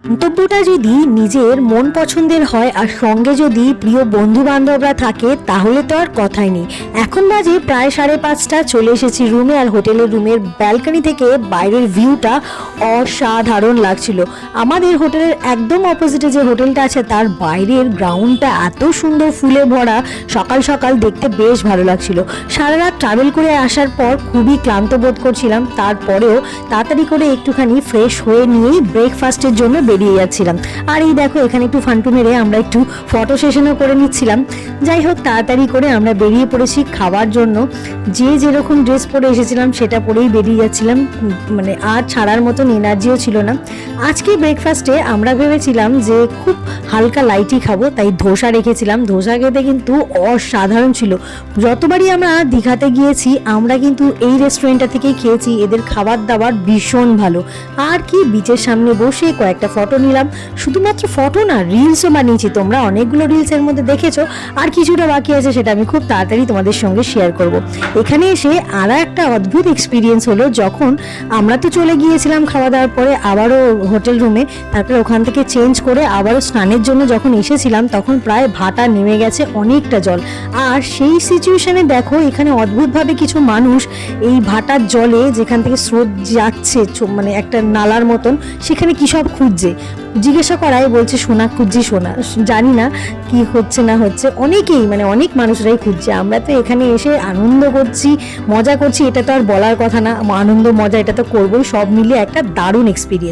গন্তব্যটা যদি নিজের মন পছন্দের হয় আর সঙ্গে যদি প্রিয় বন্ধু বান্ধবরা থাকে তাহলে তো আর কথাই নেই। এখন বাজে প্রায় 5:30, চলে এসেছি রুমে। আর হোটেলের রুমের ব্যালকনি থেকে বাইরের ভিউটা অসাধারণ লাগছিল। আমাদের হোটেলের একদম অপোজিটে যে হোটেলটা আছে তার বাইরের গ্রাউন্ডটা এত সুন্দর ফুলে ভরা, সকাল সকাল দেখতে বেশ ভালো লাগছিল। সারা রাত ট্রাভেল করে আসার পর খুবই ক্লান্ত বোধ করছিলাম, তারপরেও তাড়াতাড়ি করে একটুখানি ফ্রেশ হয়ে নিয়েই ব্রেকফাস্টের জন্য বেরিয়ে যাচ্ছিলাম। আর এই দেখো এখানে একটু ফান্টু মেরে আমরা একটু ফটো সেশনও করে নিচ্ছিলাম। যাই হোক, তাড়াতাড়ি করে আমরা বেরিয়ে পড়েছি খাওয়ার জন্য। যে যেরকম ড্রেস পরে এসেছিলাম সেটা পরেই বেরিয়ে যাচ্ছিলাম, মানে আর ছাড়ার মতন এনার্জিও ছিল না। আজকে ব্রেকফাস্টে আমরা ভেবেছিলাম যে খুব হালকা লাইটই খাবো, তাই ধোসা রেখেছিলাম। ধোসা খেতে কিন্তু অসাধারণ ছিল। যতবারই আমরা দীঘাতে গিয়েছি আমরা কিন্তু এই রেস্টুরেন্টটা থেকেই খেয়েছি। এদের খাবার দাবার ভীষণ ভালো। আর কি, বিচের সামনে বসে কয়েকটা ফটো নিলাম। শুধুমাত্র ফটো না, রিলসও বানিয়েছি। তোমরা অনেকগুলো রিলসের মধ্যে দেখেছো, আর কিছুটা বাকি আছে, সেটা আমি খুব তাড়াতাড়ি তোমাদের সঙ্গে শেয়ার করব। এখানে এসে আর একটা অদ্ভুত এক্সপিরিয়েন্স হলো, যখন আমরা তো চলে গিয়েছিলাম খাওয়া দাওয়ার পরে আবারও হোটেল রুমে, তারপরে ওখান থেকে চেঞ্জ করে আবারও স্নানের জন্য যখন এসেছিলাম তখন প্রায় ভাটা নেমে গেছে অনেকটা জল। আর সেই সিচুয়েশনে দেখো এখানে অদ্ভুতভাবে কিছু মানুষ এই ভাটার জলে, যেখান থেকে স্রোত যাচ্ছে মানে একটা নালার মতন, সেখানে কী সব খুঁজছে। জিজ্ঞাসা করায় বলছে সোনা খুঁজছি, সোনা। জানি না কি হচ্ছে না হচ্ছে, অনেকেই মানে অনেক মানুষরাই খুঁজছে। আমরা তো এখানে এসে আনন্দ করছি, মজা করছি, এটা তো আর বলার কথা না। আনন্দ মজা এটা তো করবোই, সব মিলিয়ে একটা দারুণ এক্সপিরিয়েন্স।